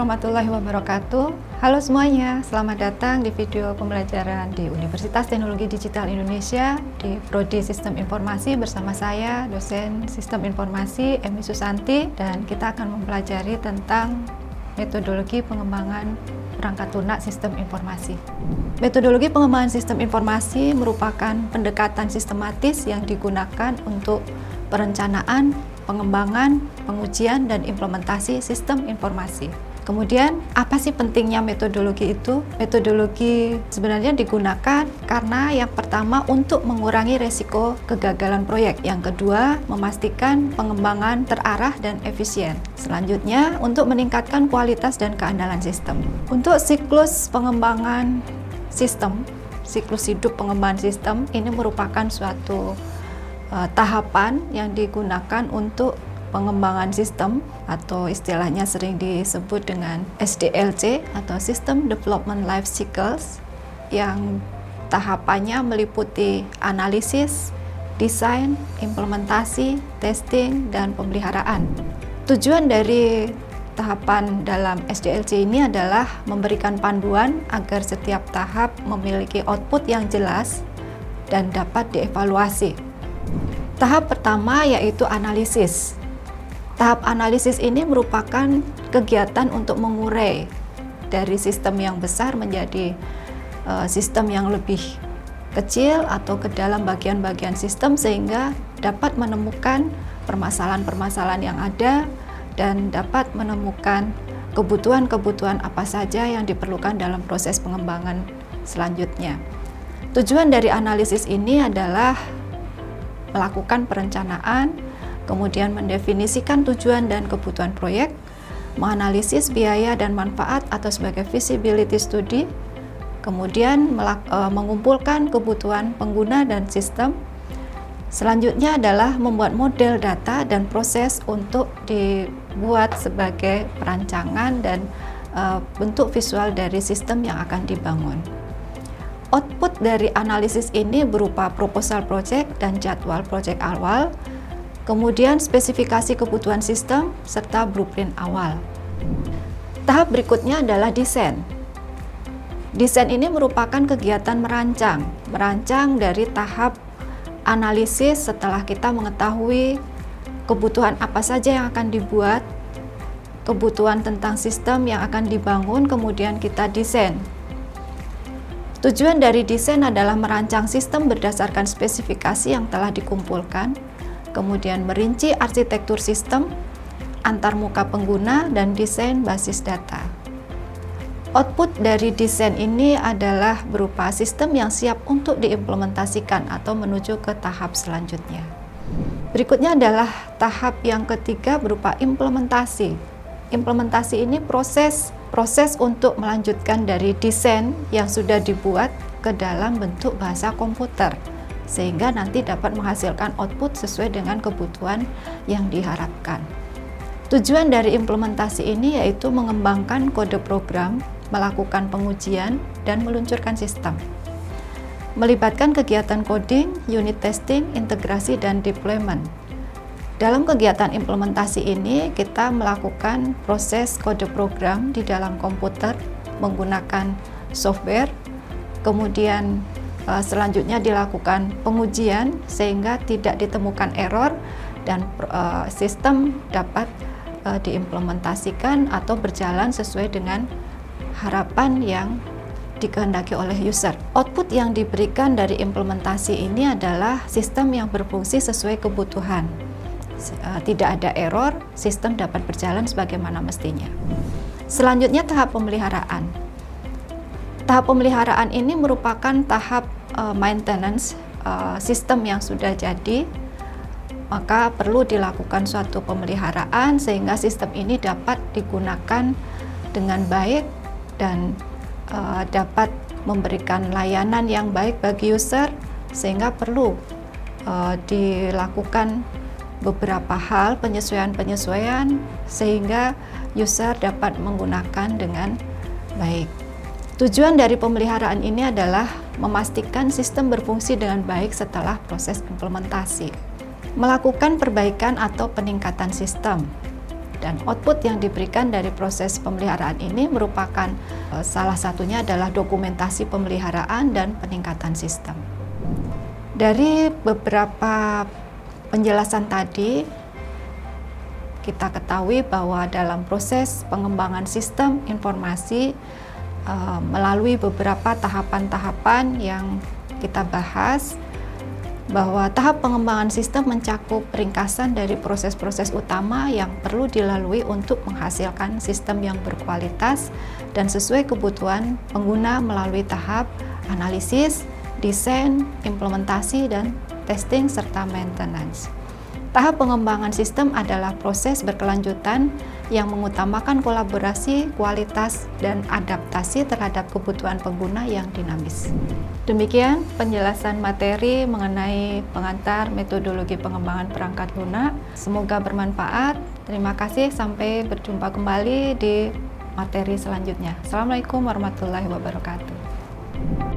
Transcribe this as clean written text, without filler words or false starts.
warahmatullahi wabarakatuh. Halo semuanya, selamat datang di video pembelajaran di Universitas Teknologi Digital Indonesia di Prodi Sistem Informasi bersama saya, dosen Sistem Informasi Emi Susanti, dan kita akan mempelajari tentang metodologi pengembangan perangkat lunak sistem informasi. Metodologi pengembangan sistem informasi merupakan pendekatan sistematis yang digunakan untuk perencanaan, pengembangan, pengujian, dan implementasi sistem informasi. Kemudian, apa sih pentingnya metodologi itu? Metodologi sebenarnya digunakan karena yang pertama untuk mengurangi resiko kegagalan proyek. Yang kedua, memastikan pengembangan terarah dan efisien. Selanjutnya, untuk meningkatkan kualitas dan keandalan sistem. Untuk siklus pengembangan sistem, siklus hidup pengembangan sistem ini merupakan suatu tahapan yang digunakan untuk pengembangan sistem atau istilahnya sering disebut dengan SDLC atau System Development Life Cycles, yang tahapannya meliputi analisis, desain, implementasi, testing, dan pemeliharaan. Tujuan dari tahapan dalam SDLC ini adalah memberikan panduan agar setiap tahap memiliki output yang jelas dan dapat dievaluasi. Tahap pertama yaitu analisis. Tahap analisis ini merupakan kegiatan untuk mengurai dari sistem yang besar menjadi sistem yang lebih kecil atau ke dalam bagian-bagian sistem sehingga dapat menemukan permasalahan-permasalahan yang ada dan dapat menemukan kebutuhan-kebutuhan apa saja yang diperlukan dalam proses pengembangan selanjutnya. Tujuan dari analisis ini adalah melakukan perencanaan, kemudian mendefinisikan tujuan dan kebutuhan proyek, menganalisis biaya dan manfaat atau sebagai feasibility study, kemudian mengumpulkan kebutuhan pengguna dan sistem. Selanjutnya adalah membuat model data dan proses untuk dibuat sebagai perancangan dan bentuk visual dari sistem yang akan dibangun. Output dari analisis ini berupa proposal project dan jadwal project awal, kemudian spesifikasi kebutuhan sistem, serta blueprint awal. Tahap berikutnya adalah desain. Desain ini merupakan kegiatan merancang dari tahap analisis setelah kita mengetahui kebutuhan apa saja yang akan dibuat, kebutuhan tentang sistem yang akan dibangun, kemudian kita desain. Tujuan dari desain adalah merancang sistem berdasarkan spesifikasi yang telah dikumpulkan, kemudian merinci arsitektur sistem, antarmuka pengguna, dan desain basis data. Output dari desain ini adalah berupa sistem yang siap untuk diimplementasikan atau menuju ke tahap selanjutnya. Berikutnya adalah tahap yang ketiga berupa implementasi. Implementasi ini proses untuk melanjutkan dari desain yang sudah dibuat ke dalam bentuk bahasa komputer, sehingga nanti dapat menghasilkan output sesuai dengan kebutuhan yang diharapkan. Tujuan dari implementasi ini yaitu mengembangkan kode program, melakukan pengujian, dan meluncurkan sistem. Melibatkan kegiatan coding, unit testing, integrasi, dan deployment. Dalam kegiatan implementasi ini, kita melakukan proses kode program di dalam komputer menggunakan software, kemudian selanjutnya dilakukan pengujian sehingga tidak ditemukan error dan sistem dapat diimplementasikan atau berjalan sesuai dengan harapan yang dikehendaki oleh user. Output yang diberikan dari implementasi ini adalah sistem yang berfungsi sesuai kebutuhan. Tidak ada error, sistem dapat berjalan sebagaimana mestinya. Selanjutnya tahap pemeliharaan. Tahap pemeliharaan ini merupakan tahap maintenance sistem yang sudah jadi, maka perlu dilakukan suatu pemeliharaan sehingga sistem ini dapat digunakan dengan baik dan dapat memberikan layanan yang baik bagi user, sehingga perlu dilakukan beberapa hal penyesuaian sehingga user dapat menggunakan dengan baik. Tujuan dari pemeliharaan ini adalah memastikan sistem berfungsi dengan baik setelah proses implementasi. Melakukan perbaikan atau peningkatan sistem. Dan output yang diberikan dari proses pemeliharaan ini merupakan salah satunya adalah dokumentasi pemeliharaan dan peningkatan sistem. Dari beberapa penjelasan tadi, kita ketahui bahwa dalam proses pengembangan sistem informasi melalui beberapa tahapan-tahapan yang kita bahas, bahwa tahap pengembangan sistem mencakup ringkasan dari proses-proses utama yang perlu dilalui untuk menghasilkan sistem yang berkualitas dan sesuai kebutuhan pengguna melalui tahap analisis, desain, implementasi, dan testing serta maintenance. Tahap pengembangan sistem adalah proses berkelanjutan yang mengutamakan kolaborasi, kualitas, dan adaptasi terhadap kebutuhan pengguna yang dinamis. Demikian penjelasan materi mengenai pengantar metodologi pengembangan perangkat lunak. Semoga bermanfaat. Terima kasih, sampai berjumpa kembali di materi selanjutnya. Assalamualaikum warahmatullahi wabarakatuh.